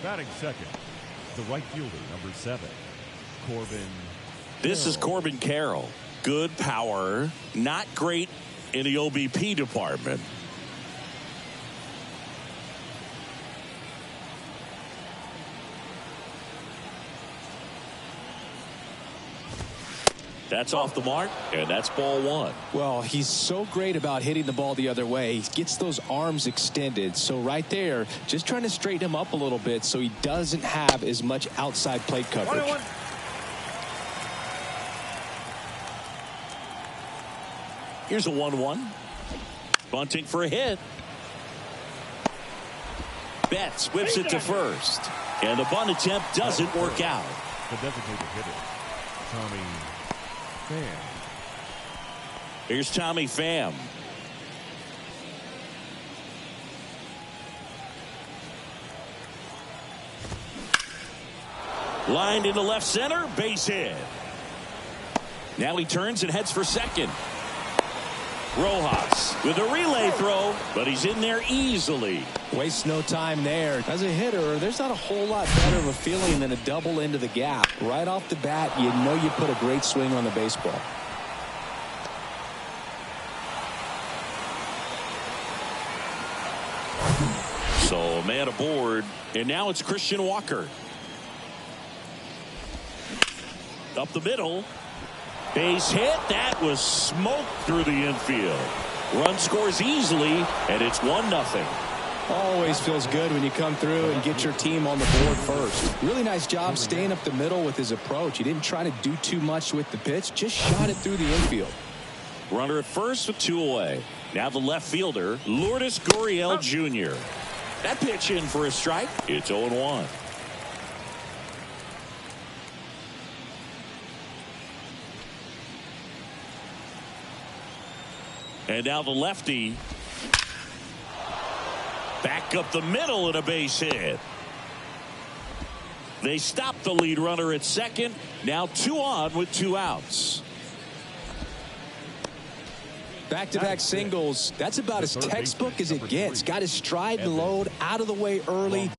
Batting second, the right fielder, number 7, Corbin. This is Corbin Carroll. Good power, not great in the OBP department. That's off the mark, and that's ball 1. Well, he's so great about hitting the ball the other way. He gets those arms extended. So right there, just trying to straighten him up a little bit so he doesn't have as much outside plate coverage. 1-1. Here's a 1-1. Bunting for a hit. Betts whips it to first. And the bunt attempt doesn't work out. The designated hitter, Tommy Pham. Here's Tommy Pham. Lined into left center, base hit. Now he turns and heads for second. Rojas with a relay throw, but he's in there easily. Wastes no time there. As a hitter, there's not a whole lot better of a feeling than a double into the gap. Right off the bat, you know you put a great swing on the baseball. So man aboard, and now it's Christian Walker. Up the middle. Base hit. That was smoked through the infield. Run scores easily, and it's 1-0. Always feels good when you come through and get your team on the board first. Really nice job staying up the middle with his approach. He didn't try to do too much with the pitch, just shot it through the infield. Runner at first with 2 away. Now the left fielder, Lourdes Gurriel Jr. That pitch in for a strike. It's 0-1. And now the lefty. Back up the middle and a base hit. They stop the lead runner at second. Now 2 on with 2 outs. Back-to-back singles. That's about as textbook as it gets. Got his stride and load out of the way early.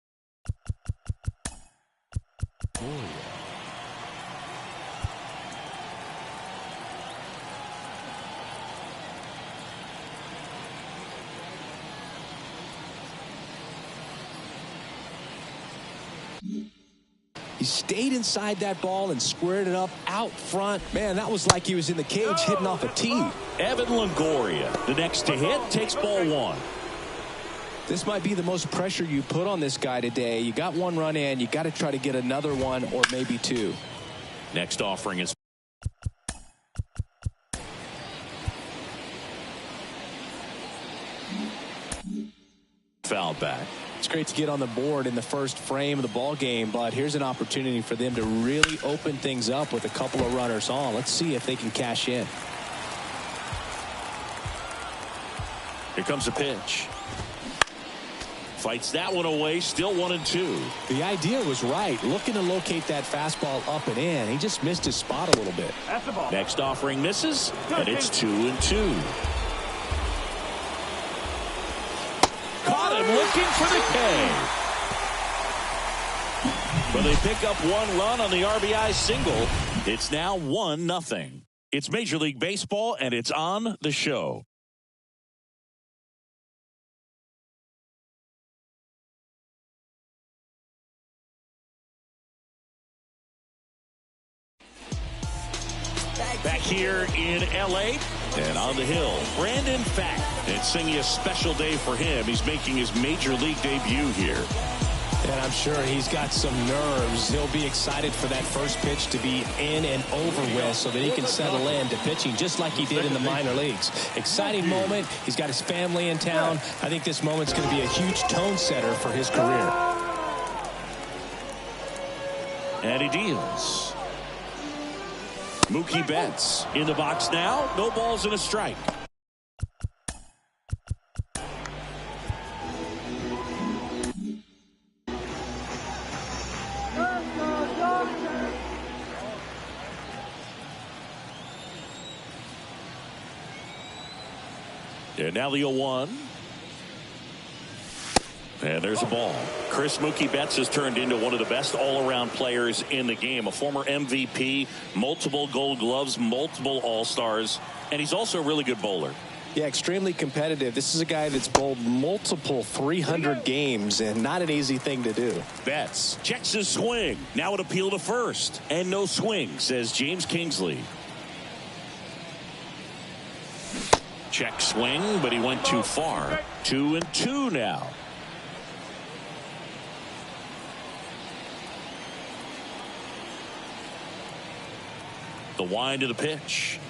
He stayed inside that ball and squared it up out front. Man, that was like he was in the cage hitting off a tee. Evan Longoria, the next to hit, takes ball 1. This might be the most pressure you put on this guy today. You got 1 run in. You got to try to get another 1 or maybe 2. Next offering is foul back. It's great to get on the board in the first frame of the ball game, but here's an opportunity for them to really open things up with a couple of runners on. Let's see if they can cash in. Here comes a pitch. Fights that one away, still 1-2. The idea was right, looking to locate that fastball up and in. He just missed his spot a little bit. That's the ball. Next offering misses, and it's 2-2. Caught him looking for the K. But they pick up 1 run on the RBI single. It's now 1-0. It's Major League Baseball, and it's on the show. Back here in L.A. and on the hill, Brandon Fack. It's singing a special day for him. He's making his Major League debut here. And I'm sure he's got some nerves. He'll be excited for that first pitch to be in and over with so that he can settle in to pitching just like he did in the minor leagues. Exciting moment. He's got his family in town. I think this moment's going to be a huge tone setter for his career. And he deals. Mookie Betts in the box now. No balls and a strike. And now the 0-1. And there's a ball. Chris Mookie Betts has turned into one of the best all-around players in the game. A former MVP, multiple Gold Gloves, multiple All-Stars, and he's also a really good bowler. Yeah, extremely competitive. This is a guy that's bowled multiple 300 games, and not an easy thing to do. Betts checks his swing. Now an appeal to first. And no swing, says James Kingsley. Check swing, but he went too far. 2-2 now. The wind of the pitch.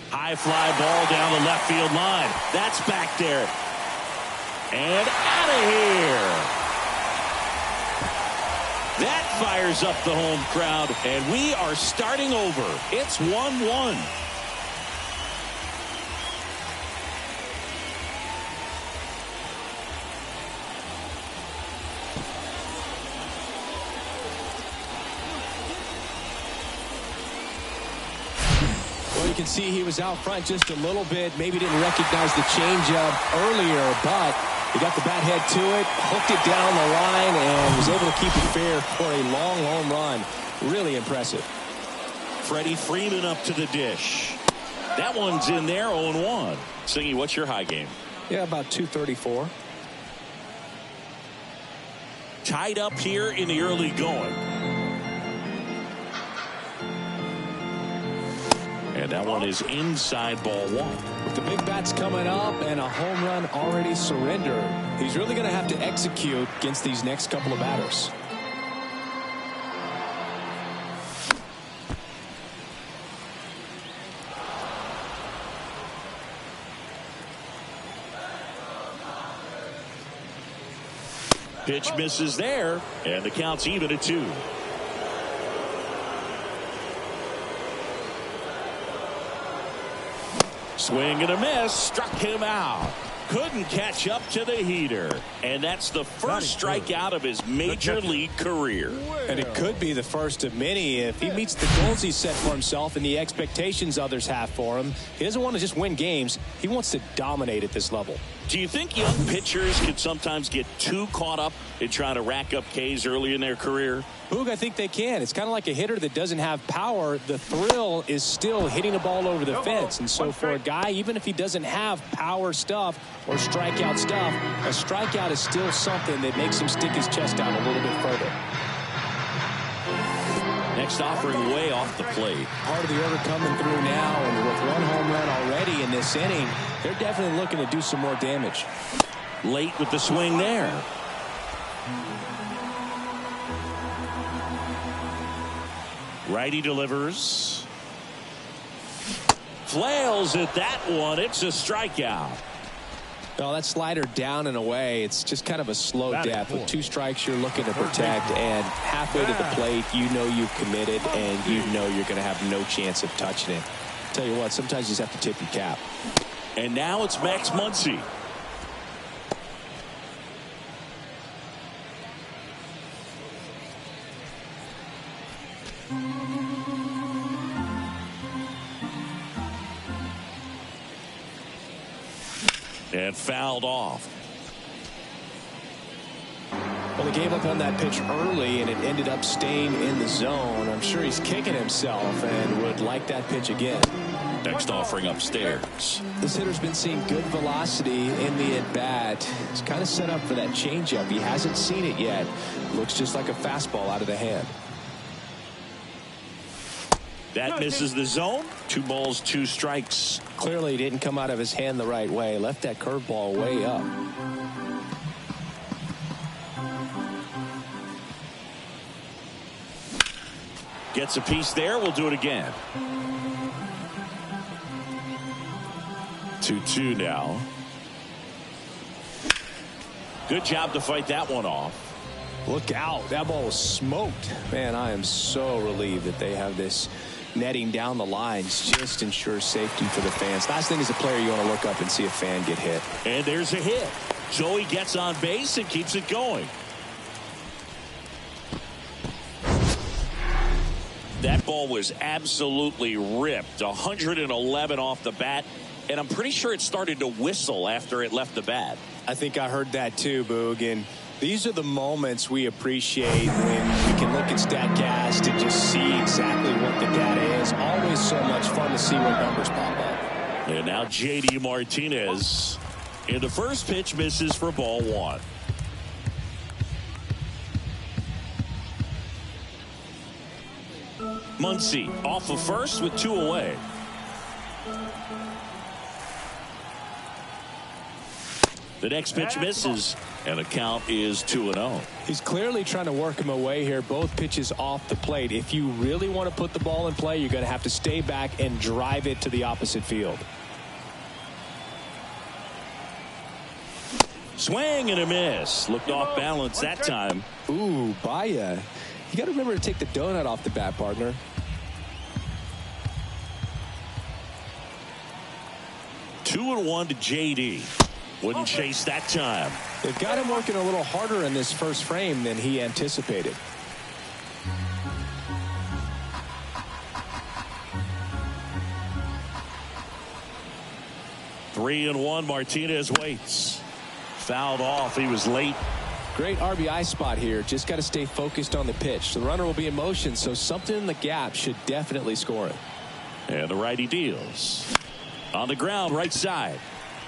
High fly ball down the left field line. That's back there. And out of here. That fires up the home crowd, and we are starting over. It's 1-1. You can see he was out front just a little bit. Maybe didn't recognize the changeup earlier, but he got the bat head to it, hooked it down the line, and was able to keep it fair for a long home run. Really impressive. Freddie Freeman up to the dish. That one's in there, 0-1. Singy, what's your high game? Yeah, about 234. Tied up here in the early going. And that one is inside ball one. With the big bats coming up and a home run already surrendered, he's really going to have to execute against these next couple of batters. Pitch misses there, and the count's even at 2. Swing and a miss, struck him out. Couldn't catch up to the heater. And that's the first strikeout of his major league career. And it could be the first of many if he meets the goals he set for himself and the expectations others have for him. He doesn't want to just win games. He wants to dominate at this level. Do you think young pitchers can sometimes get too caught up in trying to rack up Ks early in their career? Boog, I think they can. It's kind of like a hitter that doesn't have power. The thrill is still hitting the ball over the fence. And so for a guy, even if he doesn't have power stuff or strikeout stuff, a strikeout is still something that makes him stick his chest out a little bit further. Next offering way off the plate. Part of the order coming through now, and with one home run already in this inning, they're definitely looking to do some more damage. Late with the swing there. Righty delivers. Flails at that one. It's a strikeout. Well, that slider down and away, it's just kind of a slow death. With 2 strikes, you're looking to protect, and halfway to the plate, you know you've committed, and you know you're going to have no chance of touching it. Tell you what, sometimes you just have to tip your cap. And now it's Max Muncy. And fouled off. Well, he gave up on that pitch early, and it ended up staying in the zone. I'm sure he's kicking himself and would like that pitch again. Next offering upstairs. This hitter's been seeing good velocity in the at-bat. He's kind of set up for that changeup. He hasn't seen it yet. Looks just like a fastball out of the hand. That misses the zone. 2 balls, 2 strikes. Clearly didn't come out of his hand the right way. Left that curveball way up. Gets a piece there. We'll do it again. 2-2 now. Good job to fight that one off. Look out. That ball was smoked. Man, I am so relieved that they have this netting down the lines. Just ensures safety for the fans. Last thing as a player, you want to look up and see a fan get hit. And there's a hit. Joey gets on base and keeps it going. That ball was absolutely ripped. 111 off the bat. and I'm pretty sure it started to whistle after it left the bat. I think I heard that too, Boog. And these are the moments we appreciate when we can look at StatCast and just see exactly what the data is. Always so much fun to see what numbers pop up. And now J.D. Martinez in the first pitch misses for ball one. Muncy off of first with 2 away. The next pitch misses, and the count is 2-0. He's clearly trying to work him away here. Both pitches off the plate. If you really want to put the ball in play, you're going to have to stay back and drive it to the opposite field. Swing and a miss. Looked off balance that time. Ooh, Baya. You got to remember to take the donut off the bat, partner. Two and one to J.D. Wouldn't chase that time. They've got him working a little harder in this first frame than he anticipated. Three and one. Martinez waits. Fouled off. He was late. Great RBI spot here. Just got to stay focused on the pitch. The runner will be in motion, so something in the gap should definitely score it. And the righty deals. On the ground, right side.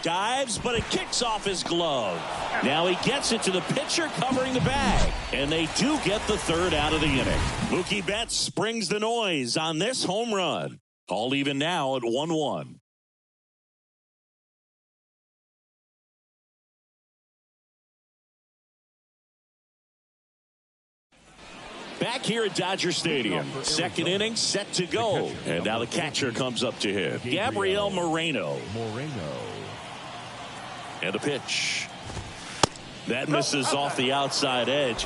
Dives, but it kicks off his glove. Now he gets it to the pitcher covering the bag. And they do get the third out of the inning. Mookie Betts springs the noise on this home run. All even now at 1-1. Back here at Dodger Stadium. Second inning set to go. And now the catcher comes up to him. Gabriel Moreno. And the pitch. That misses off the outside edge.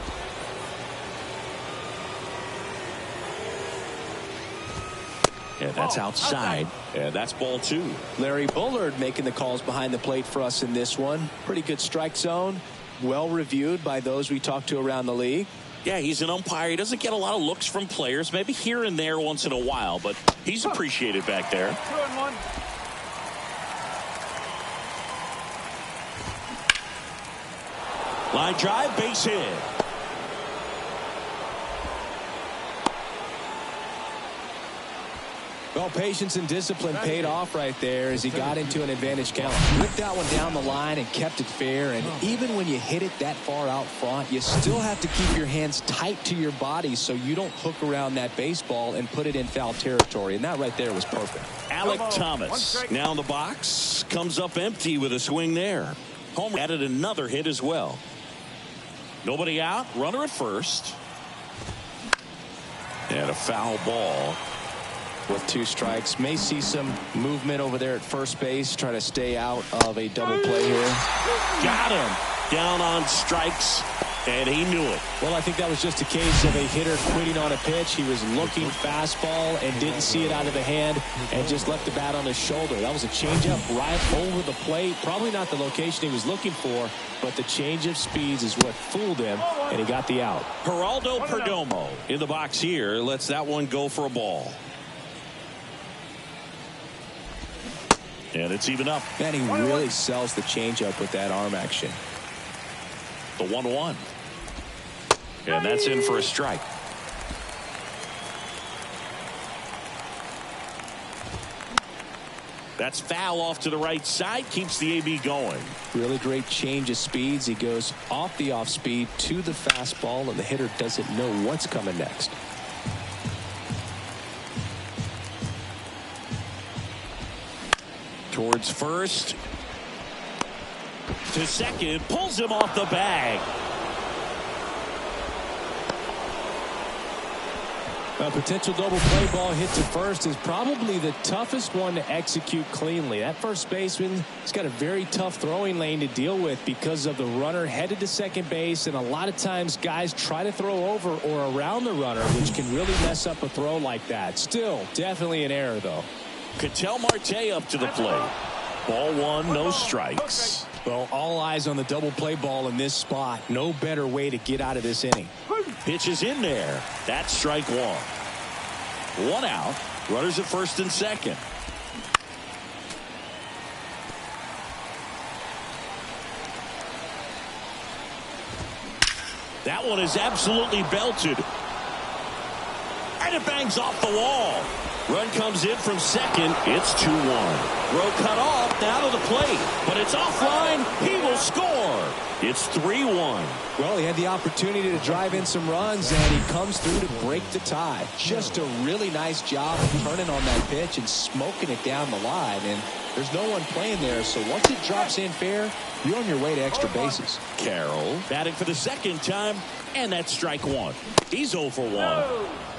And that's outside. And that's ball two. Larry Bullard making the calls behind the plate for us in this one. Pretty good strike zone. Well reviewed by those we talked to around the league. Yeah, he's an umpire. He doesn't get a lot of looks from players, maybe here and there once in a while, but he's appreciated back there. 2-1. Line drive, base hit. Well, patience and discipline paid off right there as he got into an advantage count. Ripped that one down the line and kept it fair. And even when you hit it that far out front, you still have to keep your hands tight to your body so you don't hook around that baseball and put it in foul territory. And that right there was perfect. Alec Thomas now in the box. Comes up empty with a swing there. Homer added another hit as well. Nobody out. Runner at first. And a foul ball. With 2 strikes, may see some movement over there at first base. Try to stay out of a double play here. Got him. Down on strikes, and he knew it. Well, I think that was just a case of a hitter quitting on a pitch. He was looking fastball and didn't see it out of the hand and just left the bat on his shoulder. That was a changeup right over the plate. Probably not the location he was looking for, but the change of speeds is what fooled him, and he got the out. Geraldo Perdomo in the box here. Lets that one go for a ball. And it's even up. Man, he really sells the changeup with that arm action. The 1-1. And that's in for a strike. That's foul off to the right side. Keeps the AB going. Really great change of speeds. He goes off the off speed to the fastball, and the hitter doesn't know what's coming next. Towards first. To second. Pulls him off the bag. A potential double play ball hit to first is probably the toughest one to execute cleanly. That first baseman has got a very tough throwing lane to deal with because of the runner headed to second base, and a lot of times guys try to throw over or around the runner, which can really mess up a throw like that. Still, definitely an error, though. Ketel Marte up to the plate. Ball one, no strikes. Well, all eyes on the double play ball in this spot. No better way to get out of this inning. Pitch is in there. That's strike one. One out. Runners at first and second. That one is absolutely belted. And it bangs off the wall. Run comes in from second. It's 2-1. Throw cut off, now to the plate. But it's offline. He will score. It's 3-1. Well, he had the opportunity to drive in some runs, and he comes through to break the tie. Just a really nice job of turning on that pitch and smoking it down the line. And there's no one playing there, so once it drops in fair, you're on your way to extra bases. Carroll batting for the second time, and that's strike one. He's 0 for 1.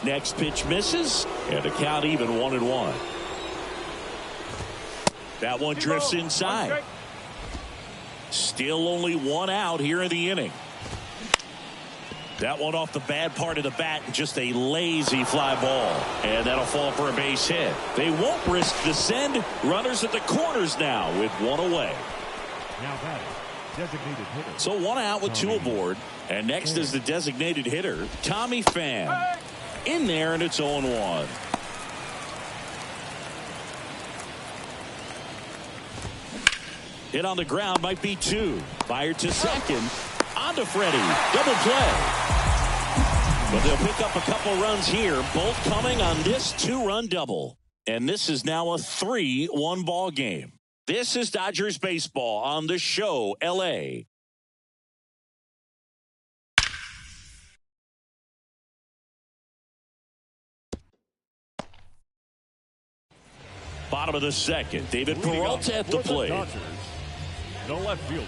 Next pitch misses, and the count even 1-1. That one drifts inside. Still only 1 out here in the inning. That one off the bad part of the bat, just a lazy fly ball. And that'll fall for a base hit. They won't risk the send. Runners at the corners now with 1 away. Now batting, designated hitter. So 1 out with 2 aboard. And next is the designated hitter, Tommy Pham. In there, and it's 0-1. Hit on the ground might be 2. Fired to second. On to Freddie. Double play. But they'll pick up a couple runs here, both coming on this 2-run double. And this is now a 3-1 ball game. This is Dodgers baseball on the show, L.A. Bottom of the second. David Peralta at the plate. The left fielder.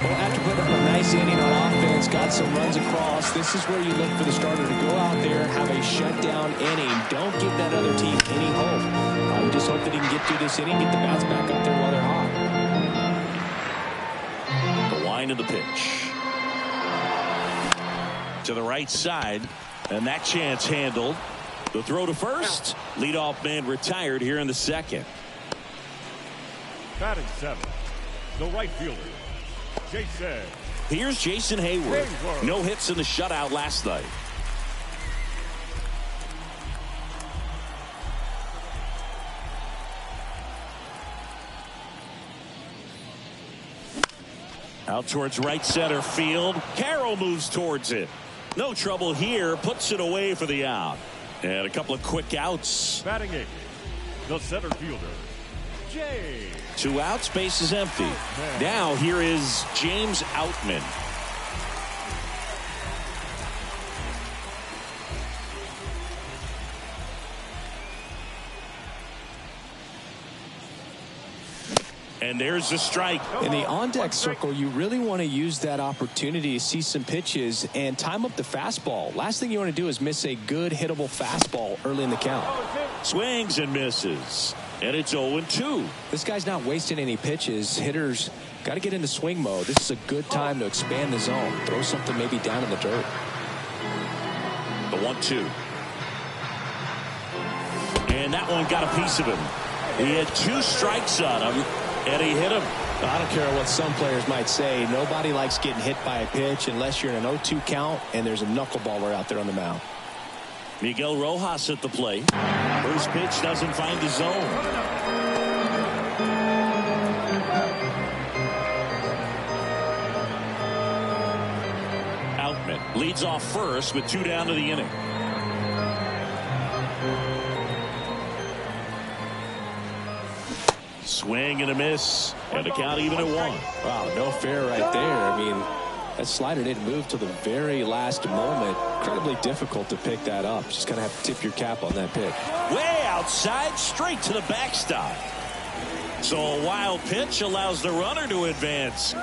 Well, after putting up a nice inning on offense, got some runs across, this is where you look for the starter to go out there, have a shutdown inning. Don't give that other team any hope. We just hope that he can get through this inning, get the bats back up there while they're hot. The line of the pitch. To the right side, and that chance handled. The throw to first. Leadoff man retired here in the second. Batting 7. The right fielder, Jason. Here's Jason Hayward. No hits in the shutout last night. Out towards right center field. Carroll moves towards it. No trouble here. Puts it away for the out. And a couple of quick outs. Batting 8. The center fielder, Jay. 2 outs, base is empty. Now here is James Outman. And there's the strike. In the on-deck circle, you really want to use that opportunity to see some pitches and time up the fastball. Last thing you want to do is miss a good hittable fastball early in the count. Swings and misses. And it's 0-2. This guy's not wasting any pitches. Hitters got to get into swing mode. This is a good time to expand the zone. Throw something maybe down in the dirt. The 1-2. And that one got a piece of him. He had 2 strikes on him. And he hit him. I don't care what some players might say. Nobody likes getting hit by a pitch unless you're in an 0-2 count and there's a knuckleballer out there on the mound. Miguel Rojas at the plate. First pitch doesn't find the zone. Outman leads off first with 2 down to the inning. Swing and a miss, and the count even at 1. Wow, no fair right there. I mean, that slider didn't move till the very last moment. Incredibly difficult to pick that up. Just gonna have to tip your cap on that pitch. Way outside, straight to the backstop. So a wild pitch allows the runner to advance.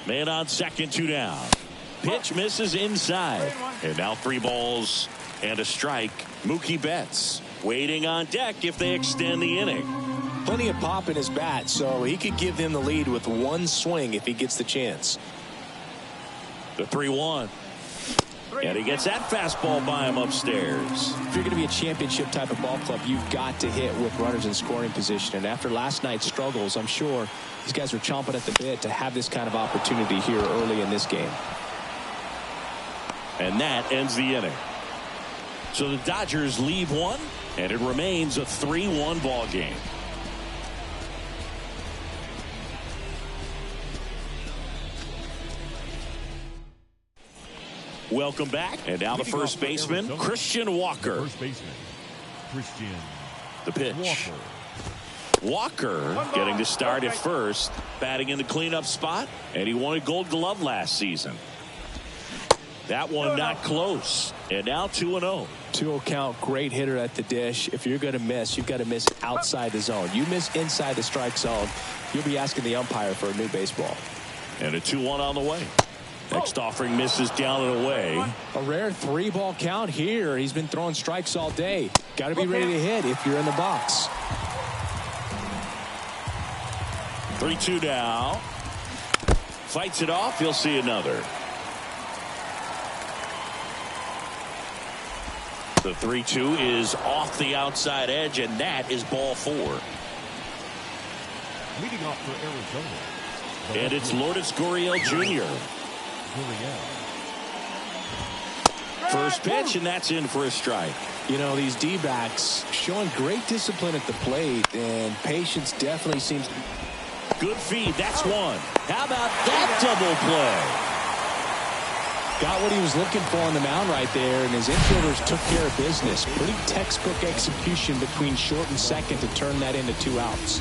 Man on second, 2 down. Pitch misses inside. And now 3 balls and a strike. Mookie Betts waiting on deck if they extend the inning. Plenty of pop in his bat, so he could give them the lead with 1 swing if he gets the chance. The 3-1. And he gets that fastball by him upstairs. If you're going to be a championship type of ball club, you've got to hit with runners in scoring position. And after last night's struggles, I'm sure these guys are chomping at the bit to have this kind of opportunity here early in this game. And that ends the inning. So the Dodgers leave one, and it remains a 3-1 ball game. Welcome back. And now the first baseman, Christian Walker. First baseman, Christian. The pitch. Walker getting to start at first, batting in the cleanup spot, and he won a Gold Glove last season. That one not close, and now 2-0. 2-0 count, great hitter at the dish. If you're going to miss, you've got to miss outside the zone. You miss inside the strike zone, you'll be asking the umpire for a new baseball. And a 2-1 on the way. Next offering misses down and away. A rare 3-ball count here. He's been throwing strikes all day. Got to be ready to hit if you're in the box. 3-2 now. Fights it off. He'll see another. The 3-2 is off the outside edge, and that is ball 4. Leading off for Arizona. And it's Lourdes Gurriel Jr. First pitch, and that's in for a strike. You know, these D-backs showing great discipline at the plate, and patience definitely seems. Good feed. That's one. How about that double play? Got what he was looking for on the mound right there, and his infielders took care of business. Pretty textbook execution between short and second to turn that into 2 outs.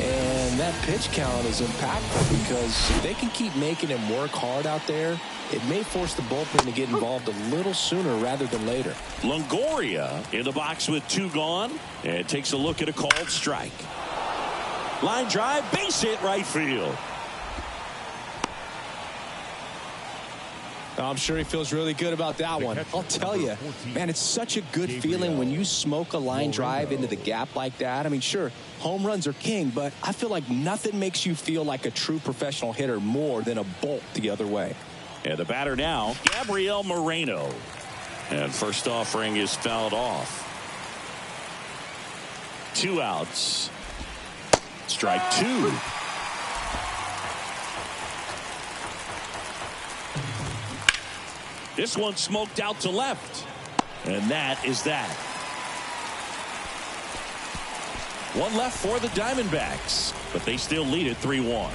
And that pitch count is impactful because if they can keep making him work hard out there, it may force the bullpen to get involved a little sooner rather than later. Longoria in the box with 2 gone, and takes a look at a called strike. Line drive, base hit, right field. I'm sure he feels really good about that one. I'll tell you, man, it's such a good feeling when you smoke a line drive into the gap like that. I mean, sure, home runs are king, but I feel like nothing makes you feel like a true professional hitter more than a bolt the other way. And the batter now, Gabriel Moreno. And first offering is fouled off. 2 outs. Strike 2. This one smoked out to left. And that is that. 1 left for the Diamondbacks, but they still lead it 3-1.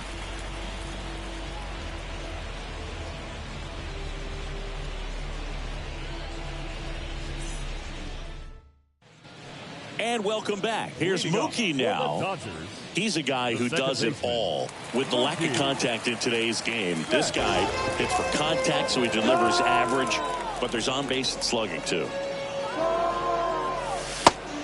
And welcome back. Here's Mookie now. He's a guy who does it all. With the lack of contact in today's game, this guy hits for contact, so he delivers average, but there's on-base and slugging too.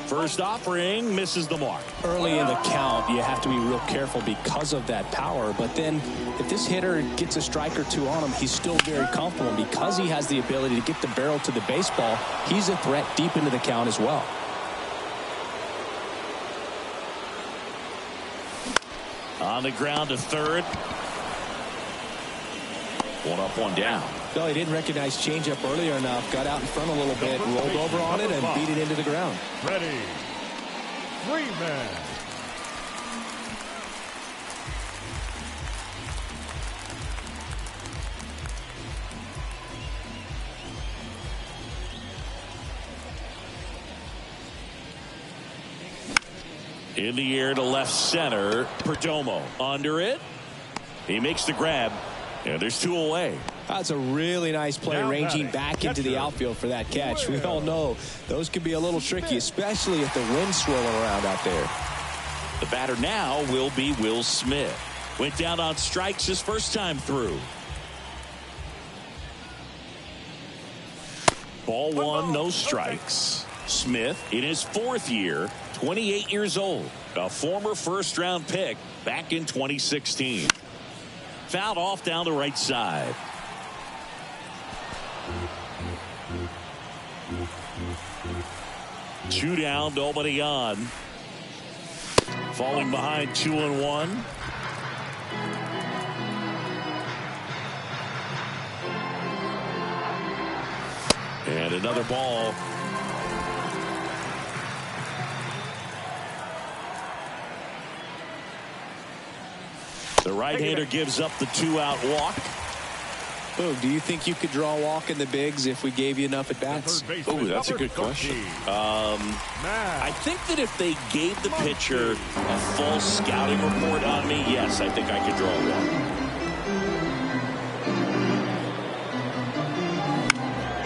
First offering misses the mark. Early in the count, you have to be real careful because of that power, but then if this hitter gets a strike or 2 on him, he's still very comfortable. And because he has the ability to get the barrel to the baseball, he's a threat deep into the count as well. On the ground to third. 1 up, 1 down. No, he didn't recognize changeup earlier enough. Got out in front a little bit, rolled over on it, and beat it into the ground. Ready. Freeman. In the air to left center. Perdomo under it. He makes the grab. And there's 2 away. That's a really nice play, ranging back into the outfield for that catch. We all know those can be a little tricky, especially if the wind's swirling around out there. The batter now will be Will Smith. Went down on strikes his first time through. Ball 1, no strikes. Smith in his 4th year, 28 years old, a former first-round pick back in 2016. Fouled off down the right side. Two down, nobody on. Falling behind 2-1. And another ball. The right-hander gives up the 2-out walk. Boog, do you think you could draw a walk in the bigs if we gave you enough at bats? Oh, that's a good question. I think that if they gave the pitcher a full scouting report on me, yes, I think I could draw a walk.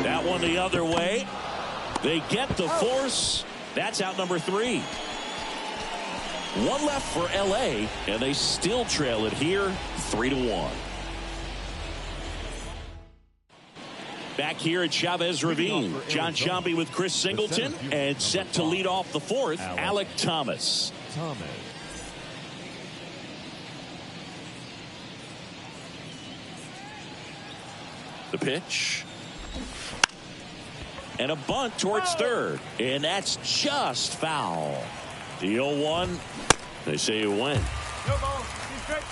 That one the other way. They get the force. That's out number 3. One left for LA, and they still trail it here 3-1. Back here at Chavez Ravine, John Sciambi with Chris Singleton, and set to lead off the 4th, Alek Thomas. The pitch. And a bunt towards 3rd, and that's just foul. The 0-1, they say you win. No ball. He's straight.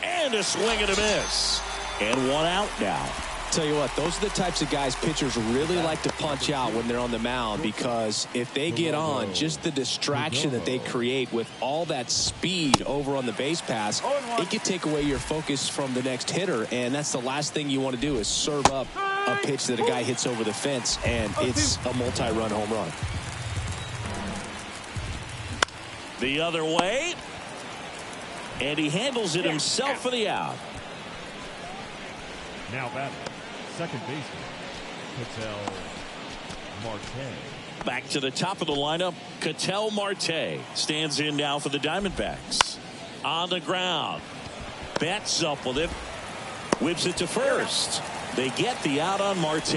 And a swing and a miss. And one out now. Tell you what, those are the types of guys pitchers really like to punch out when they're on the mound, because if they get on, just the distraction that they create with all that speed over on the base pass, it could take away your focus from the next hitter, and that's the last thing you want to do is serve up a pitch that a guy hits over the fence, and it's a multi-run home run. The other way. And he handles it himself for the out. Now batting, second baseman, Ketel Marte. Back to the top of the lineup, Ketel Marte stands in now for the Diamondbacks. On the ground. Bats up with it. Whips it to first. They get the out on Marte.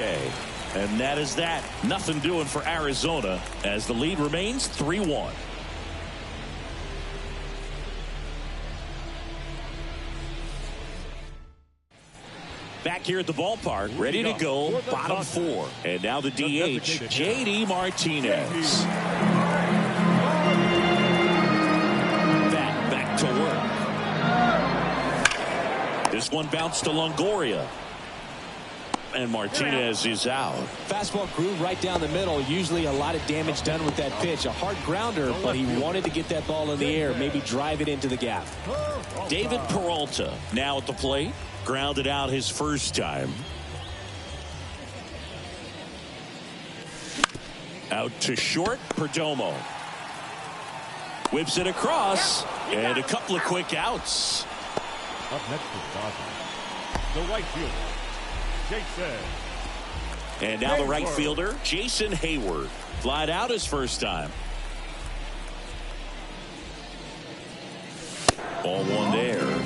And that is that. Nothing doing for Arizona as the lead remains 3-1. Back here at the ballpark, ready to go, bottom 4. And now the DH, J.D. Martinez. Back to work. This one bounced to Longoria. And Martinez is out. Fastball groove right down the middle. Usually a lot of damage done with that pitch. A hard grounder, but he wanted to get that ball in the air, maybe drive it into the gap. David Peralta now at the plate. Grounded out his first time. Out to short, Perdomo. Whips it across, and a couple of quick outs. Up next is Dodgers, the right fielder, Jason. And now the right fielder, Jason Hayward. Flied out his first time. Ball one there.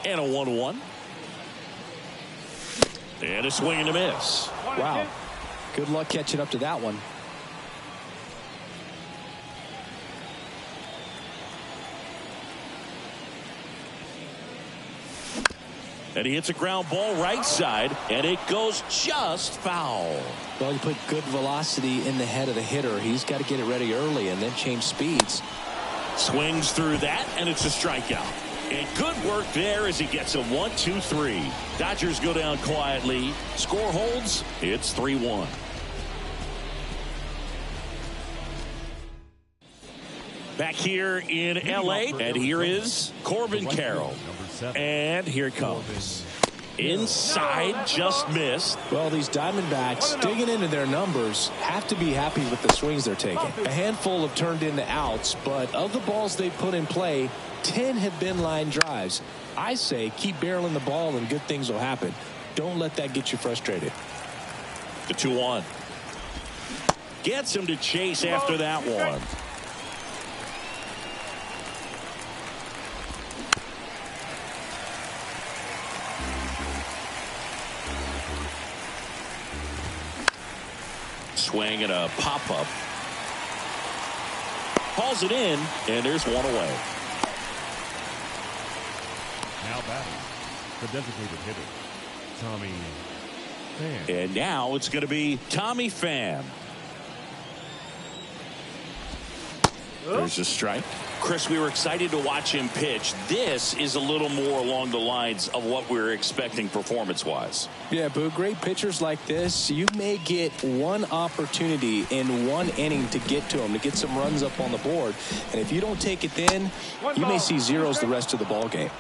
And a 1-1. And a swing and a miss. Wow. Good luck catching up to that one. And he hits a ground ball right side, and it goes just foul. Well, you put good velocity in the head of the hitter. He's got to get it ready early and then change speeds. Swings through that, and it's a strikeout. And good work there as he gets a 1-2-3. Dodgers go down quietly. Score holds. It's 3-1. Back here in L.A., and here is Corbin Carroll. And here it comes. Inside, just missed. Well, these Diamondbacks, digging into their numbers, have to be happy with the swings they're taking. A handful have turned into outs, but of the balls they put in play, 10 have been line drives. I say keep barreling the ball and good things will happen. Don't let that get you frustrated. The 2-1. Gets him to chase after that one. Swing and a pop-up. Hauls it in, and there's one away. Now batting, the designated hitter, Tommy Pham. And now it's going to be Tommy Pham. There's a strike. Chris, we were excited to watch him pitch. This is a little more along the lines of what we were expecting performance-wise. Yeah, Boo, great pitchers like this, you may get one opportunity in one inning to get to them, to get some runs up on the board. And if you don't take it then, you may see zeros the rest of the ball game.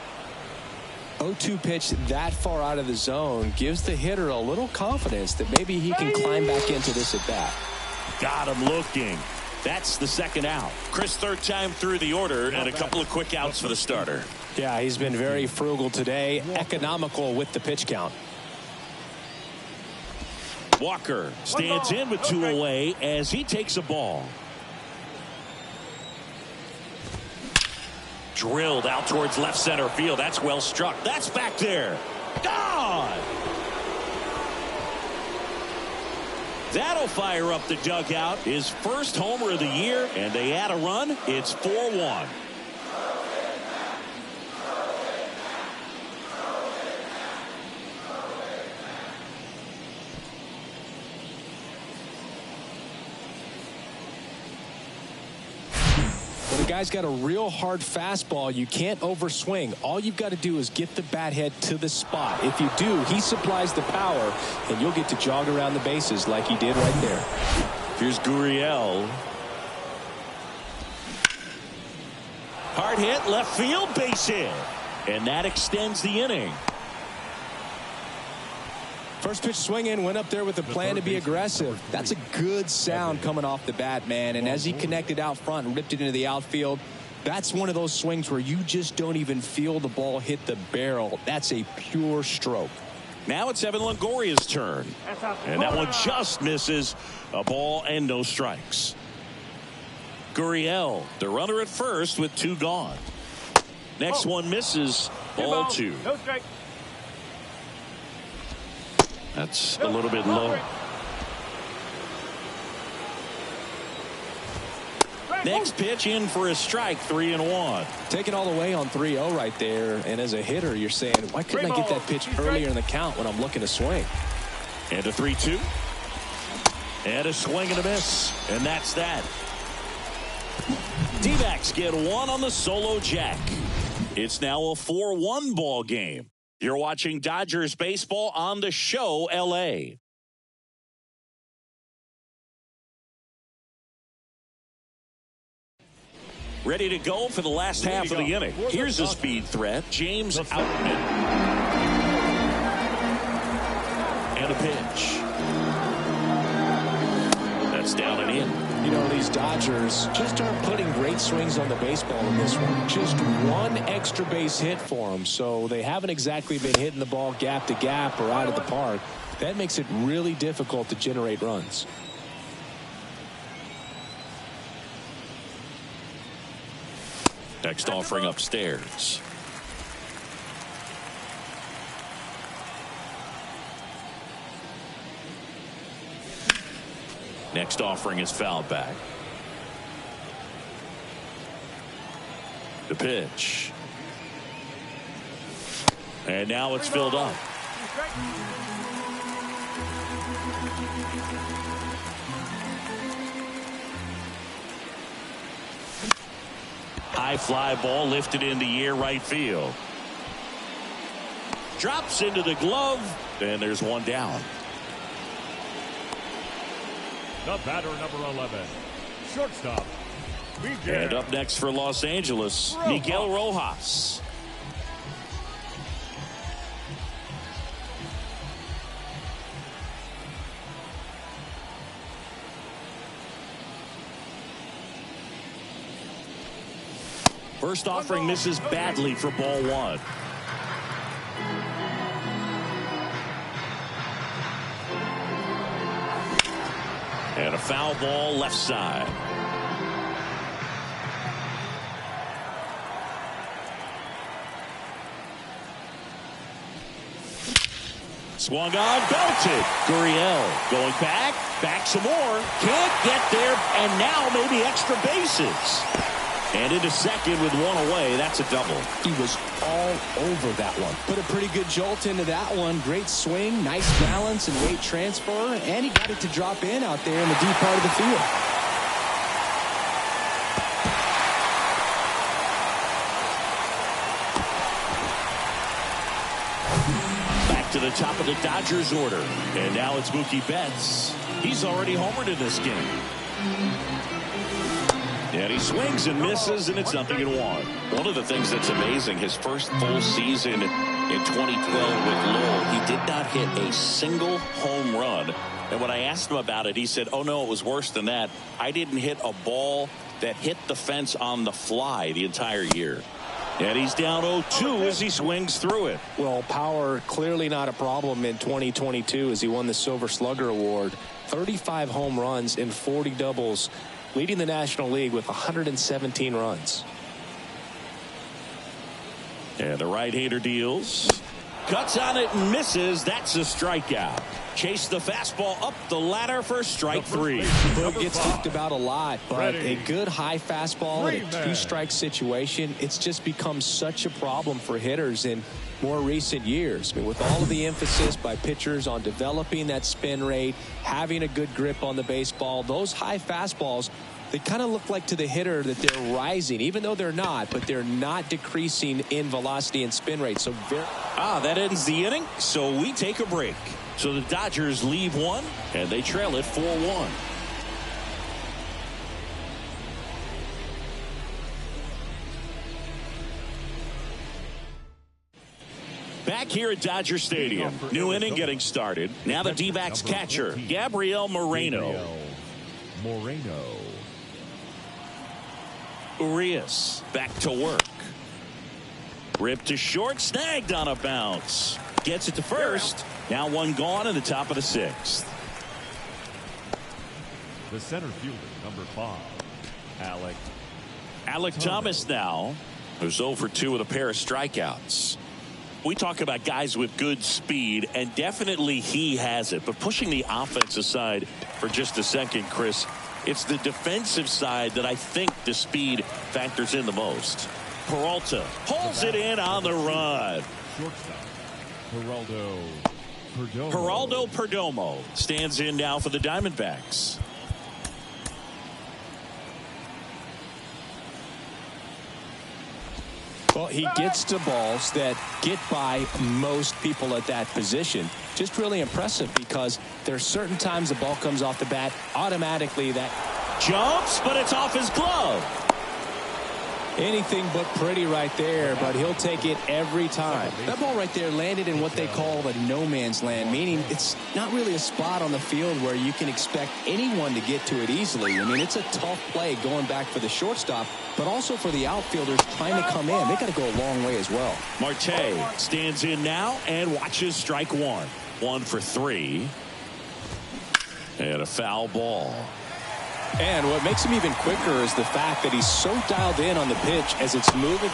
0-2 pitch that far out of the zone gives the hitter a little confidence that maybe he can climb back into this at bat. Got him looking. That's the second out. Chris, third time through the order, and a couple of quick outs for the starter. Yeah, he's been very frugal today, economical with the pitch count. Walker stands in with two away as he takes a ball. Drilled out towards left center field. That's well struck. That's back there. Gone! That'll fire up the dugout. His first homer of the year, and they add a run. It's 4-1. When a guy's got a real hard fastball, you can't overswing. All you've got to do is get the bat head to the spot. If you do, he supplies the power, and you'll get to jog around the bases like he did right there. Here's Gurriel. Hard hit, left field, base hit. And that extends the inning. First pitch swinging, went up there with a plan to be aggressive. That's a good sound coming off the bat, man. And as he connected out front and ripped it into the outfield, that's one of those swings where you just don't even feel the ball hit the barrel. That's a pure stroke. Now it's Evan Longoria's turn. And that one just misses. A ball and no strikes. Gurriel, the runner at first with two gone. Next one misses. Ball two. No strike. That's a little bit low. Next pitch in for a strike, 3-1. Taking all the way on 3-0 right there. And as a hitter, you're saying, why couldn't I get that pitch earlier in the count when I'm looking to swing? And a 3-2. And a swing and a miss. And that's that. D-backs get one on the solo jack. It's now a 4-1 ball game. You're watching Dodgers baseball on the show, LA. Ready to go for the last half of the inning. Here's a speed threat, James Outman. And a pitch. That's down and in. You know, these Dodgers just aren't putting great swings on the baseball in this one. Just one extra base hit for them, so they haven't exactly been hitting the ball gap to gap or out of the park. That makes it really difficult to generate runs. Next offering upstairs. Next offering is fouled back. The pitch. And now it's filled up. High fly ball lifted in the air right field. Drops into the glove. And there's one down. The batter, number 11, shortstop, Miguel. And up next for Los Angeles, Miguel Rojas. First offering misses badly for ball one. And a foul ball left side. Swung on, belted. Gurriel going back some more. Can't get there, and now maybe extra bases. And into second with one away. That's a double. He was all over that one. Put a pretty good jolt into that one. Great swing, nice balance and weight transfer. And he got it to drop in out there in the deep part of the field. Back to the top of the Dodgers order. And now it's Mookie Betts. He's already homered in this game. And he swings and misses, and it's 0-1. One of the things that's amazing, his first full season in 2012 with Lowell, he did not hit a single home run. And when I asked him about it, he said, oh, no, it was worse than that. I didn't hit a ball that hit the fence on the fly the entire year. And he's down 0-2 as he swings through it. Well, power clearly not a problem in 2022 as he won the Silver Slugger Award. 35 home runs and 40 doubles, leading the National League with 117 runs. And the right-hander deals. Cuts on it and misses. That's a strikeout. Chase the fastball up the ladder for strike 3. It gets talked about a lot, but a good high fastball in a 2-strike situation, it's just become such a problem for hitters in more recent years. I mean, with all of the emphasis by pitchers on developing that spin rate, having a good grip on the baseball, those high fastballs, they kind of look like to the hitter that they're rising, even though they're not, but they're not decreasing in velocity and spin rate. So that ends the inning, so we take a break. So the Dodgers leave one, and they trail it 4-1. Back here at Dodger Stadium, new inning getting started. Now the D-backs catcher, Gabriel Moreno. Urias back to work. Ripped to short, snagged on a bounce. Gets it to first. Now one gone in the top of the 6th. The center fielder, number 5, Alec Thomas now, who's 0 for 2 with a pair of strikeouts. We talk about guys with good speed, and definitely he has it. But pushing the offense aside for just a second, Chris, it's the defensive side that I think the speed factors in the most. Peralta pulls it in on the run. Shortstop, Geraldo Perdomo stands in now for the Diamondbacks. Well, he gets to balls that get by most people at that position. Just really impressive because there's certain times the ball comes off the bat, automatically that jumps, but it's off his glove. Anything but pretty right there, but he'll take it every time. That ball right there landed in what they call the no man's land, meaning it's not really a spot on the field where you can expect anyone to get to it easily. I mean, it's a tough play going back for the shortstop, but also for the outfielders trying to come in. They got to go a long way as well. Marte stands in now and watches strike 1. 1 for 3. And a foul ball. And what makes him even quicker is the fact that he's so dialed in on the pitch as it's moving.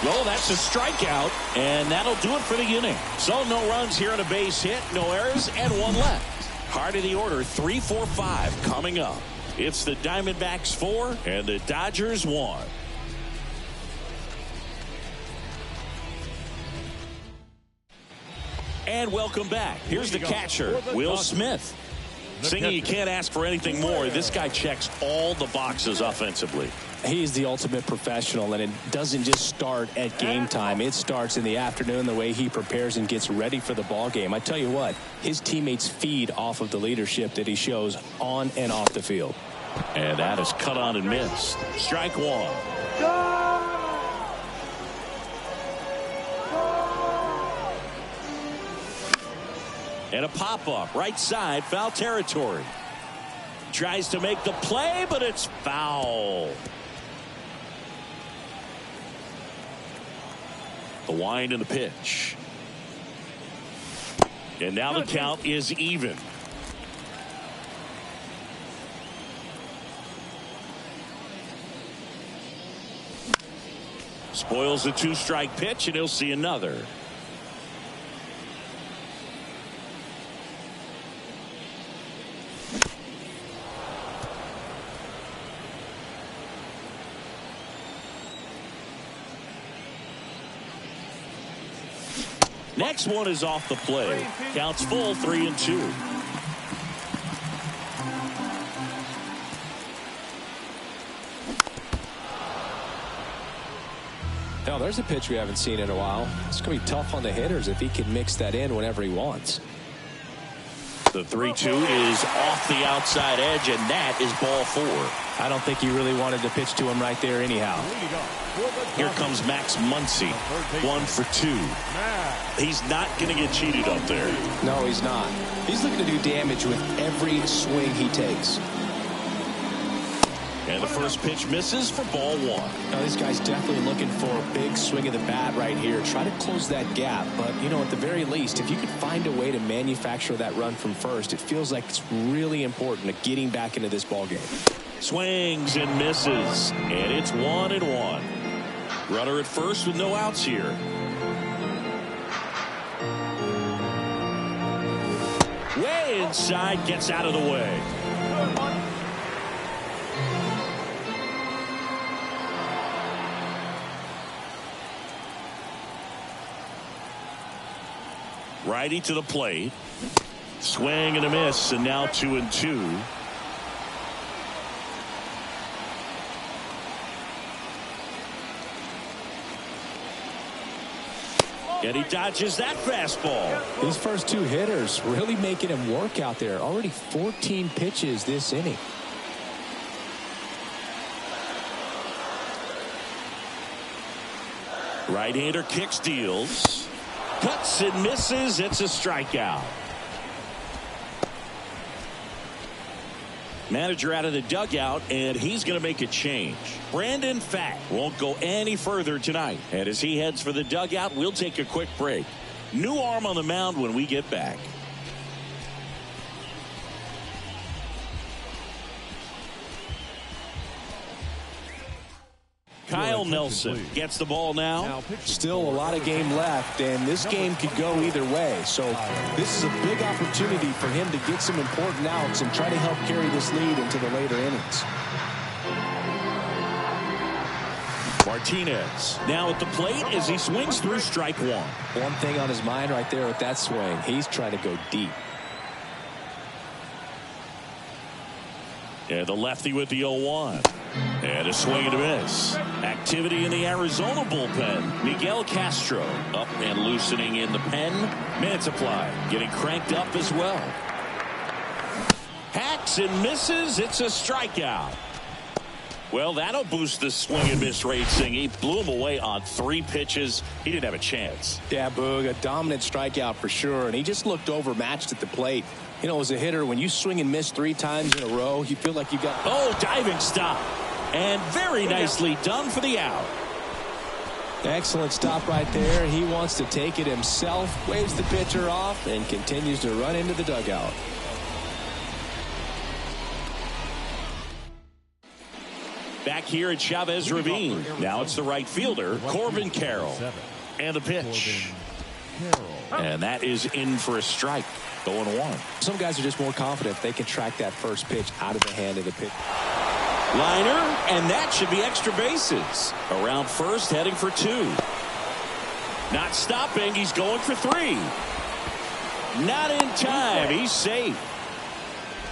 Well, that's a strikeout, and that'll do it for the inning. So no runs here on a base hit, no errors, and 1 left. Heart of the order, 3, 4, 5 coming up. It's the Diamondbacks 4 and the Dodgers 1. And welcome back. Here's the catcher, Will Smith. Singing, you can't ask for anything more. This guy checks all the boxes offensively. He's the ultimate professional, and it doesn't just start at game time. It starts in the afternoon, the way he prepares and gets ready for the ball game. I tell you what, his teammates feed off of the leadership that he shows on and off the field. And that is cut on and missed. Strike 1. And a pop-up, right side, foul territory. Tries to make the play, but it's foul. The wind and the pitch. And now the count is even. Spoils the 2-strike pitch, and he'll see another. Next one is off the play. Counts full, 3-2. Well, there's a pitch we haven't seen in a while. It's going to be tough on the hitters if he can mix that in whenever he wants. The 3-2 is off the outside edge, and that is ball 4. I don't think he really wanted to pitch to him right there anyhow. Here comes Max Muncy, 1 for 2. He's not going to get cheated up there. No, he's not. He's looking to do damage with every swing he takes. And the first pitch misses for ball 1. Now, this guy's definitely looking for a big swing of the bat right here. Try to close that gap. But, you know, at the very least, if you could find a way to manufacture that run from first, it feels like it's really important to getting back into this ball game. Swings and misses. And it's 1-1. Runner at first with no outs here. Way inside, gets out of the way. Righty to the plate. Swing and a miss, and now 2-2. And he dodges that fastball. These first 2 hitters really making him work out there. Already 14 pitches this inning. Right-hander kicks, deals. Cuts and misses. It's a strikeout. Manager out of the dugout, and he's going to make a change. Brandon Pfaadt won't go any further tonight. And as he heads for the dugout, we'll take a quick break. New arm on the mound when we get back. Kyle Nelson gets the ball now. Still a lot of game left, and this game could go either way. So this is a big opportunity for him to get some important outs and try to help carry this lead into the later innings. Martinez now at the plate as he swings through strike 1. One thing on his mind right there with that swing, he's trying to go deep. And the lefty with the 0-1. And a swing and a miss. Activity in the Arizona bullpen. Miguel Castro up and loosening in the pen. Minutes applied. Getting cranked up as well. Hacks and misses. It's a strikeout. Well, that'll boost the swing and miss rate, Singh. He blew him away on 3 pitches. He didn't have a chance. Yeah, Boog, a dominant strikeout for sure. And he just looked overmatched at the plate. You know, as a hitter, when you swing and miss 3 times in a row, you feel like you got... Oh, diving stop. And very nicely done for the out. Excellent stop right there. He wants to take it himself, waves the pitcher off, and continues to run into the dugout. Back here at Chavez Ravine. Now it's the right fielder, Corbin Carroll. And the pitch. And that is in for a strike. 0-1. Some guys are just more confident they can track that first pitch out of the hand of the pitcher. Liner, and that should be extra bases. Around first, heading for 2. Not stopping, he's going for 3. Not in time, he's safe.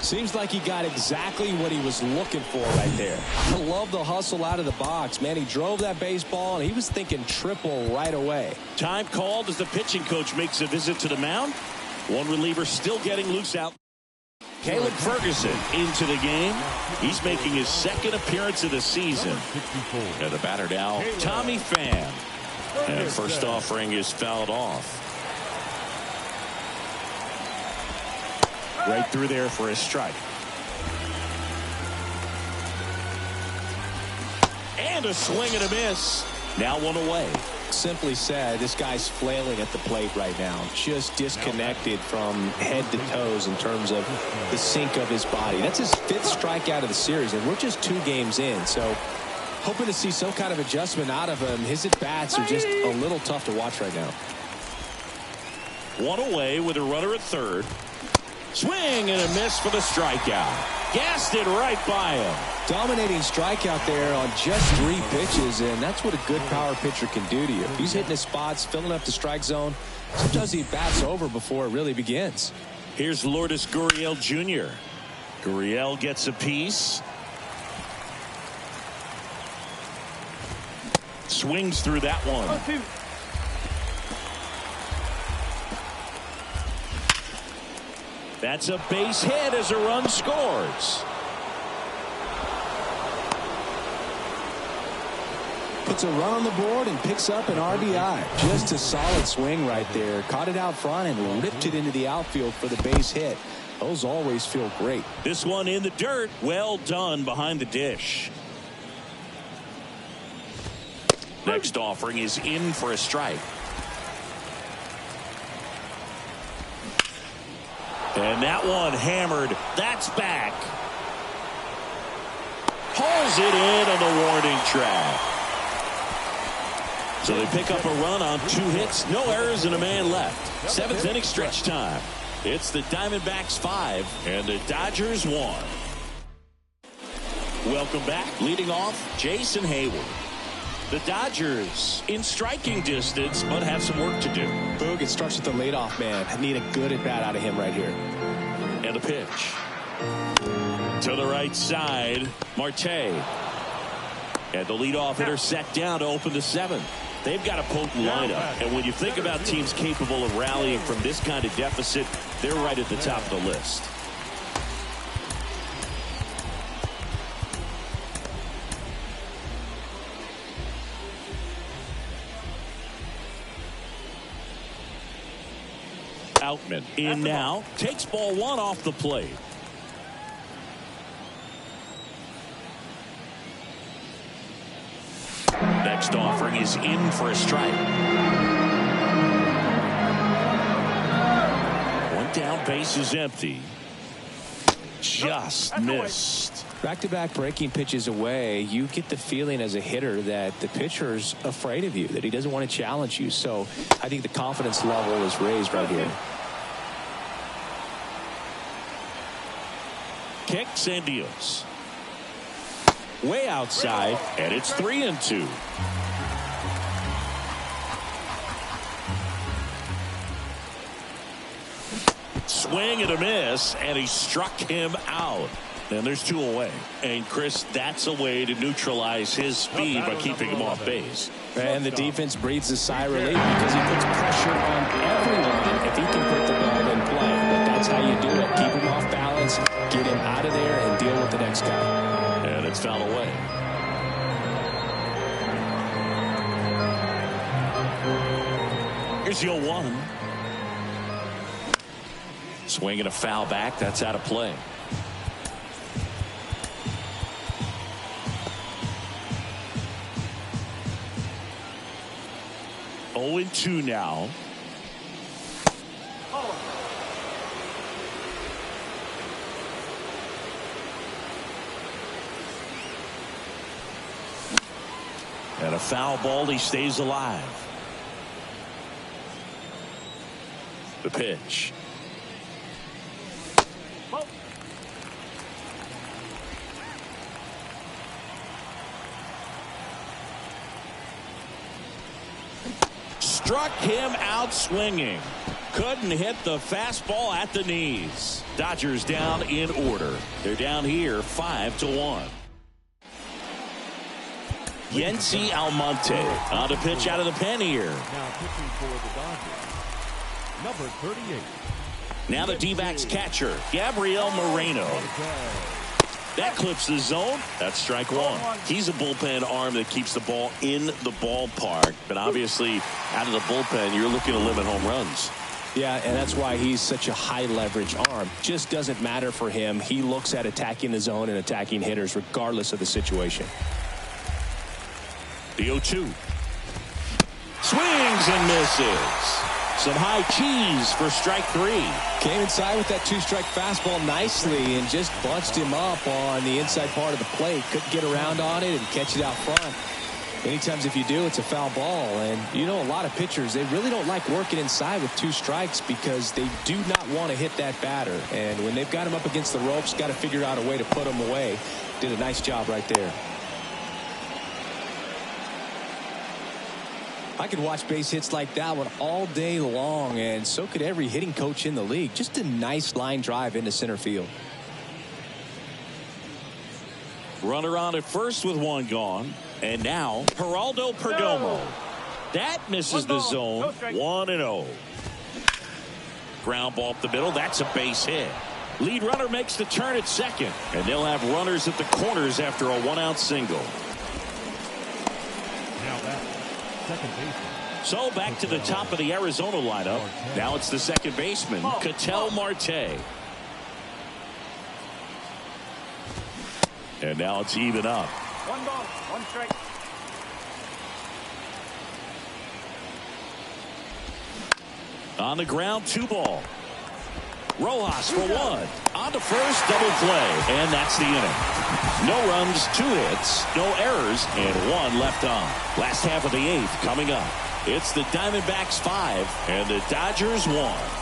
Seems like he got exactly what he was looking for right there. I love the hustle out of the box, man. He drove that baseball, and he was thinking triple right away. Time called as the pitching coach makes a visit to the mound. One reliever still getting loose out. Caleb Ferguson into the game. He's making his 2nd appearance of the season. And the batter now, Tommy Pham. And first offering is fouled off. Right through there for a strike. And a swing and a miss. Now 1 away. Simply said, this guy's flailing at the plate right now. Just disconnected from head to toes in terms of the sink of his body. That's his 5th strikeout of the series, and we're just 2 games in. So hoping to see some kind of adjustment out of him. His at-bats are just a little tough to watch right now. 1 away with a runner at 3rd. Swing and a miss for the strikeout. Gassed it right by him. Dominating strikeout there on just 3 pitches, and that's what a good power pitcher can do to you. He's hitting his spots, filling up the strike zone. Sometimes he bats over before it really begins. Here's Lourdes Gurriel Jr. Gurriel gets a piece. swings through that one. That's a base hit as a run scores. Puts a run on the board and picks up an RBI. Just a solid swing right there. Caught it out front and ripped it into the outfield for the base hit. Those always feel great. This one in the dirt. Well done behind the dish. Next offering is in for a strike. And that one hammered. That's back. Hauls it in on the warning track. So they pick up a run on 2 hits, no errors, and a man left. 7th inning stretch time. It's the Diamondbacks 5 and the Dodgers 1. Welcome back. Leading off, Jason Hayward. The Dodgers in striking distance, but have some work to do. Boog, it starts with the leadoff man. I need a good at bat out of him right here. And a pitch. To the right side, Marte. And the leadoff hitter set down to open the 7th. They've got a potent lineup. And when you think about teams capable of rallying from this kind of deficit, they're right at the top of the list. Outman in now. Takes ball 1 off the plate. Next offering is in for a strike. 1 down, base is empty. Just missed. Back-to-back breaking pitches away, you get the feeling as a hitter that the pitcher's afraid of you, that he doesn't want to challenge you. So I think the confidence level is raised right here. Kicks and deals. Way outside, and it's 3-2. Swing and a miss, and he struck him out. And there's 2 away. And Chris, that's a way to neutralize his speed by keeping him off base. And the defense breathes a sigh of relief because he puts pressure on everyone if he can put the ball in play. But that's how you do it. Keep him off balance, get him out of there, and deal with the next guy. And it's fouled away. Here's the 0-1. Swing and a foul back. That's out of play. Oh, 0-2 now. And a foul ball. He stays alive. The pitch. Struck him out swinging. Couldn't hit the fastball at the knees. Dodgers down in order. They're down here 5-1. Yency Almonte on to pitch out of the pen here. Now pitching for the Dodgers, number 38. Now the D-backs catcher, Gabriel Moreno. That clips the zone. That's strike 1. He's a bullpen arm that keeps the ball in the ballpark. But obviously, out of the bullpen, you're looking to limit home runs. Yeah, and that's why he's such a high leverage arm. Just doesn't matter for him. He looks at attacking the zone and attacking hitters regardless of the situation. The 0-2. Swings and misses. Some high cheese for strike 3. Came inside with that 2-strike fastball nicely and just bunched him up on the inside part of the plate. Couldn't get around on it and catch it out front. Many times if you do, it's a foul ball. And you know, a lot of pitchers, they really don't like working inside with 2 strikes because they do not want to hit that batter. And when they've got him up against the ropes, got to figure out a way to put him away. Did a nice job right there. I could watch base hits like that one all day long, and so could every hitting coach in the league. Just a nice line drive into center field. Runner on at first with 1 gone. And now Geraldo Perdomo. That misses the zone. 1-0. Ground ball up the middle. That's a base hit. Lead runner makes the turn at second. And they'll have runners at the corners after a 1-out single. Now that's second baseman. So back to the top of the Arizona lineup. Now it's the second baseman, Ketel Marte. And now it's even up. 1 ball, 1 strike. On the ground, 2 ball. Rojas for 1. On to first, double play. And that's the inning. No runs, 2 hits, no errors, and 1 left on. Last half of the 8th coming up. It's the Diamondbacks 5 and the Dodgers 1.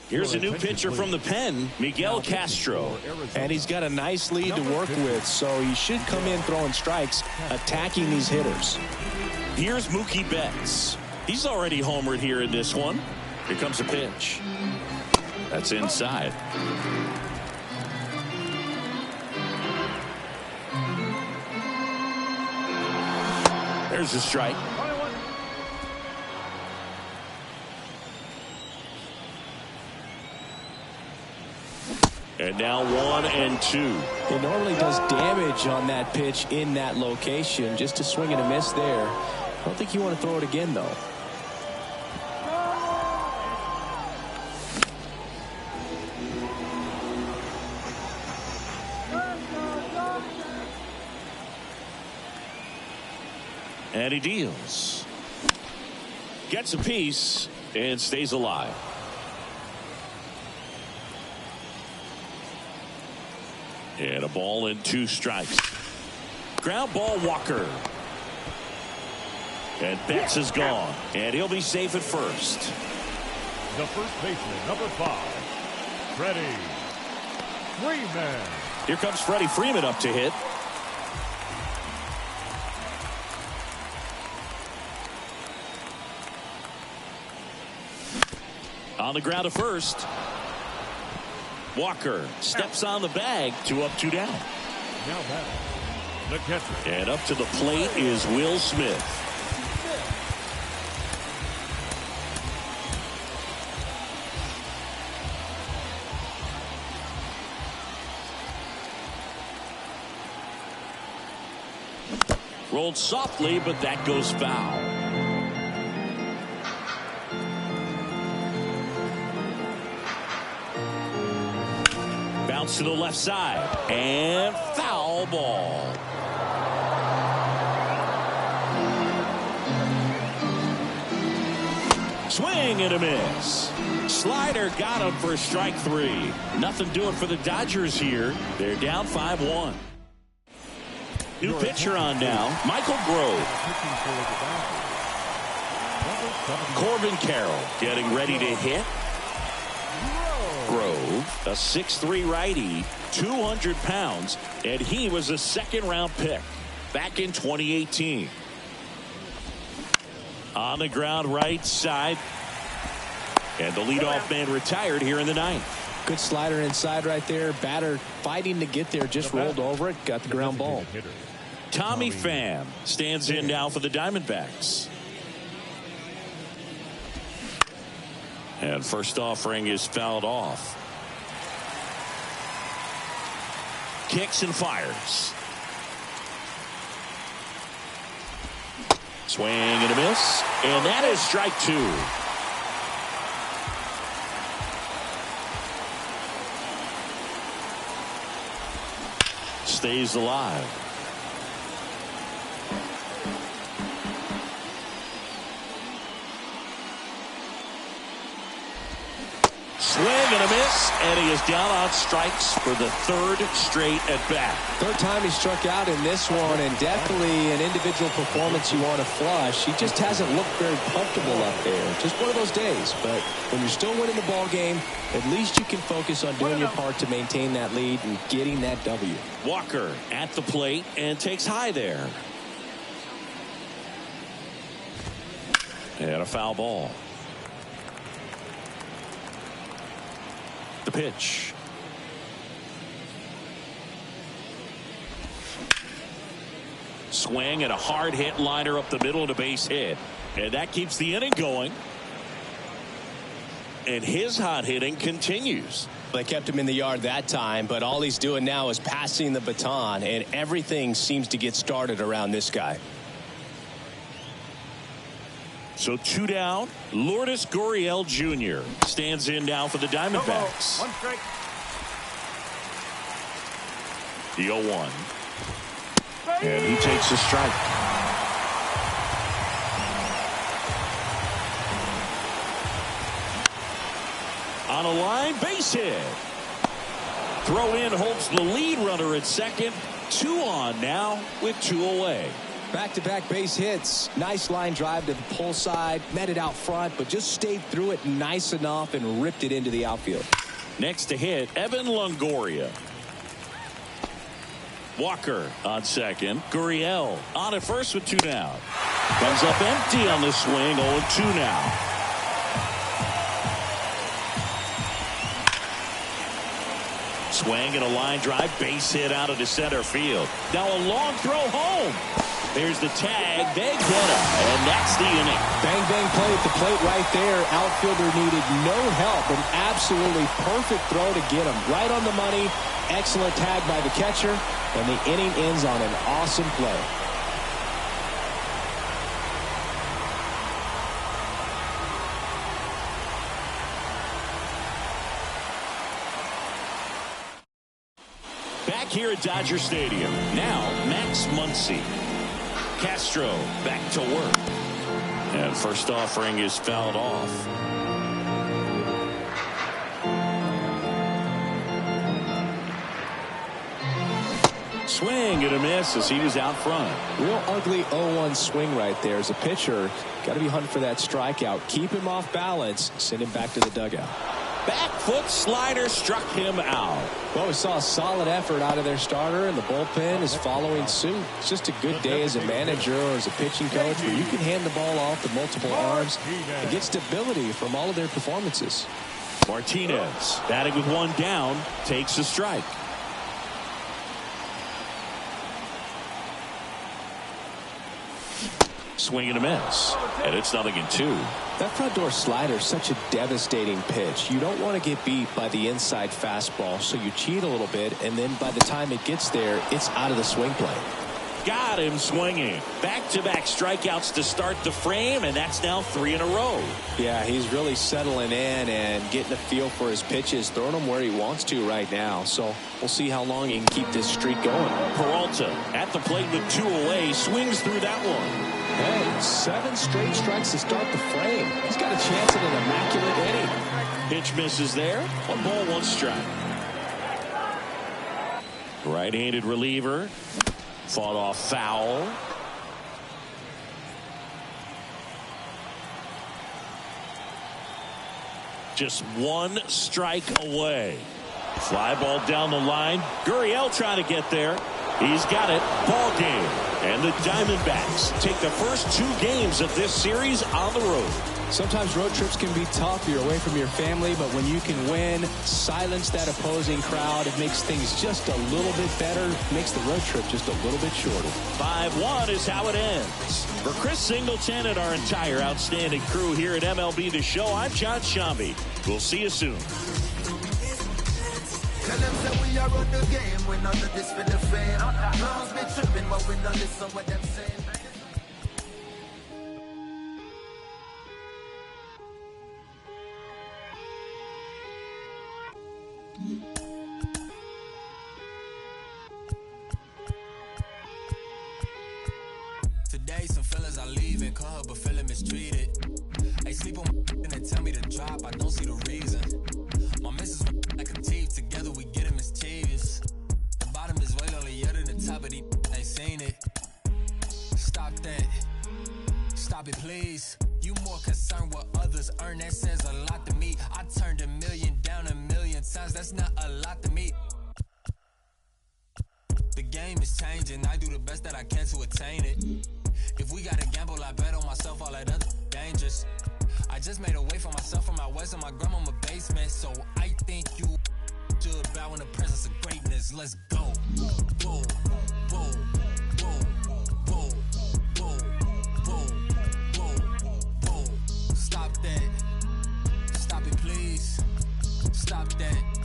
Here's a new pitcher from the pen, Miguel Castro. And he's got a nice lead to work with, so he should come in throwing strikes, attacking these hitters. Here's Mookie Betts. He's already homered here in this one. Here comes a pitch. That's inside. There's a strike. And now 1-2. It normally does damage on that pitch in that location. Just a swing and a miss there. I don't think you want to throw it again, though. And he deals. Gets a piece and stays alive. And a ball and 2 strikes. Ground ball, Walker. And Betts is gone. And he'll be safe at first. The first baseman, number 5, Freddie Freeman. Here comes Freddie Freeman up to hit. On the ground to first. Walker steps on the bag. 2 up, 2 down. Now back, the catcher. And up to the plate is Will Smith. Rolled softly, but that goes foul. To the left side and foul ball. Swing and a miss. Slider got him for strike 3. Nothing doing for the Dodgers here. They're down 5-1. New pitcher on now, Michael Grove. Corbin Carroll getting ready to hit. Grove, a 6'3" righty, 200 pounds, and he was a second-round pick back in 2018. On the ground right side, and the leadoff man retired here in the 9th. Good slider inside right there. Batter fighting to get there, just rolled over it, got the ground ball. Tommy Pham stands in now for the Diamondbacks. And first offering is fouled off. Kicks and fires. Swing and a miss. And that is strike 2. Stays alive. Swing and a miss, and he is down on strikes for the 3rd straight at bat. 3rd time he struck out in this one, and definitely an individual performance you want to flush. He just hasn't looked very comfortable up there. Just one of those days. But when you're still winning the ball game, at least you can focus on doing your part to maintain that lead and getting that W. Walker at the plate and takes high there. And a foul ball. The pitch. Swing and a hard hit liner up the middle and a base hit. And that keeps the inning going. And his hot hitting continues. They kept him in the yard that time, but all he's doing now is passing the baton, and everything seems to get started around this guy. So 2 down. Lourdes Gurriel Jr. stands in now for the Diamondbacks. 1 strike. The 0-1. And he takes a strike. On a line, base hit. Throw in holds the lead runner at second. 2 on now with 2 away. Back-to-back base hits. Nice line drive to the pull side. Met it out front, but just stayed through it nice enough and ripped it into the outfield. Next to hit, Evan Longoria. Walker on second. Gurriel on at first with 2 down. Comes up empty on the swing. 0-2 now. Swing and a line drive, base hit out of the center field. Now a long throw home. There's the tag. They get him, and that's the inning. Bang, bang play at the plate right there. Outfielder needed no help. An absolutely perfect throw to get him. Right on the money. Excellent tag by the catcher, and the inning ends on an awesome play. Back here at Dodger Stadium. Now, Max Muncy. Castro back to work. And first offering is fouled off. Swing and a miss as he was out front. Real ugly 0-1 swing right there. As a pitcher, got to be hunting for that strikeout. Keep him off balance. Send him back to the dugout. Back foot slider struck him out. Well, we saw a solid effort out of their starter, and the bullpen is following suit. It's just a good day as a manager or as a pitching coach where you can hand the ball off to multiple arms and get stability from all of their performances. Martinez, batting with 1 down, takes a strike. Swing and a miss, and it's 0-2. That front door slider is such a devastating pitch. You don't want to get beat by the inside fastball, so you cheat a little bit, and then by the time it gets there, it's out of the swing plane. Got him swinging. Back-to-back strikeouts to start the frame, and that's now 3 in a row. Yeah, he's really settling in and getting a feel for his pitches, throwing them where he wants to right now. So we'll see how long he can keep this streak going. Peralta at the plate with 2 away, swings through that one. Hey, 7 straight strikes to start the frame. He's got a chance at an immaculate inning. Pitch misses there. 1 ball, 1 strike. Right-handed reliever. Fought off foul. Just 1 strike away. Fly ball down the line. Gurriel trying to get there. He's got it. Ball game. And the Diamondbacks take the first 2 games of this series on the road. Sometimes road trips can be tough. You're away from your family, but when you can win, silence that opposing crowd, it makes things just a little bit better, makes the road trip just a little bit shorter. 5-1 is how it ends. For Chris Singleton and our entire outstanding crew here at MLB The Show, I'm John Shambi. We'll see you soon. Tell them that we are on the game. We not do this for the fame. Clowns be tripping, but we not listen what them saying. Today some fellas are leaving, call her but feeling mistreated. They sleep on my and they tell me to drop, I don't see the reason. My missus like a teeth, together we get mischievous. The bottom is way lonelier than the top of the ain't seen it. Stop that. Stop it please. You more concerned what others earn, that says a lot to me. I turned $1 million down 1,000,000 times, that's not a lot to me. The game is changing, I do the best that I can to attain it. If we gotta gamble, I bet on myself, all that other dangerous. I just made a way for myself from my west and my grandmama basement, so I think you should bow in the presence of greatness. Let's go. Whoa, whoa, whoa, whoa, whoa, whoa, whoa, whoa. Stop that. Stop it, please. Stop that.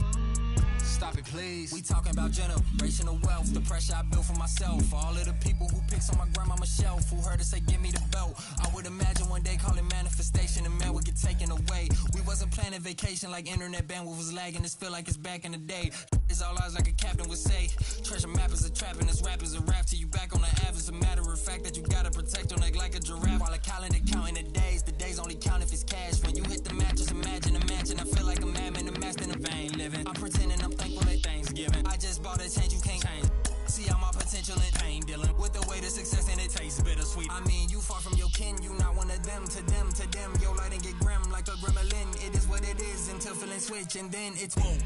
Stop it, please. We talking about generational wealth, the pressure I built for myself. For all of the people who picks on my grandmama's shelf, who heard her say, give me the belt. I would imagine one day call it manifestation and man would get taken away. We wasn't planning vacation like internet bandwidth was lagging. This feel like it's back in the day. It's all eyes like a captain would say. Treasure map is a trap and this rap is a rap till you back on the app. It's a matter of fact that you gotta protect your neck like a giraffe. While a calendar counting the days only count if it's cash. When you hit the mattress, imagine a mansion. I feel like a madman, a master in a vain living. I'm pretending I'm thankful at Thanksgiving. I just bought a change you can't change. See all my potential in pain dealing with the way to success and it tastes bittersweet. I mean, you far from your kin, you not one of them. To them, your light and get grim like a gremlin. It is what it is until feeling switch and then it's boom.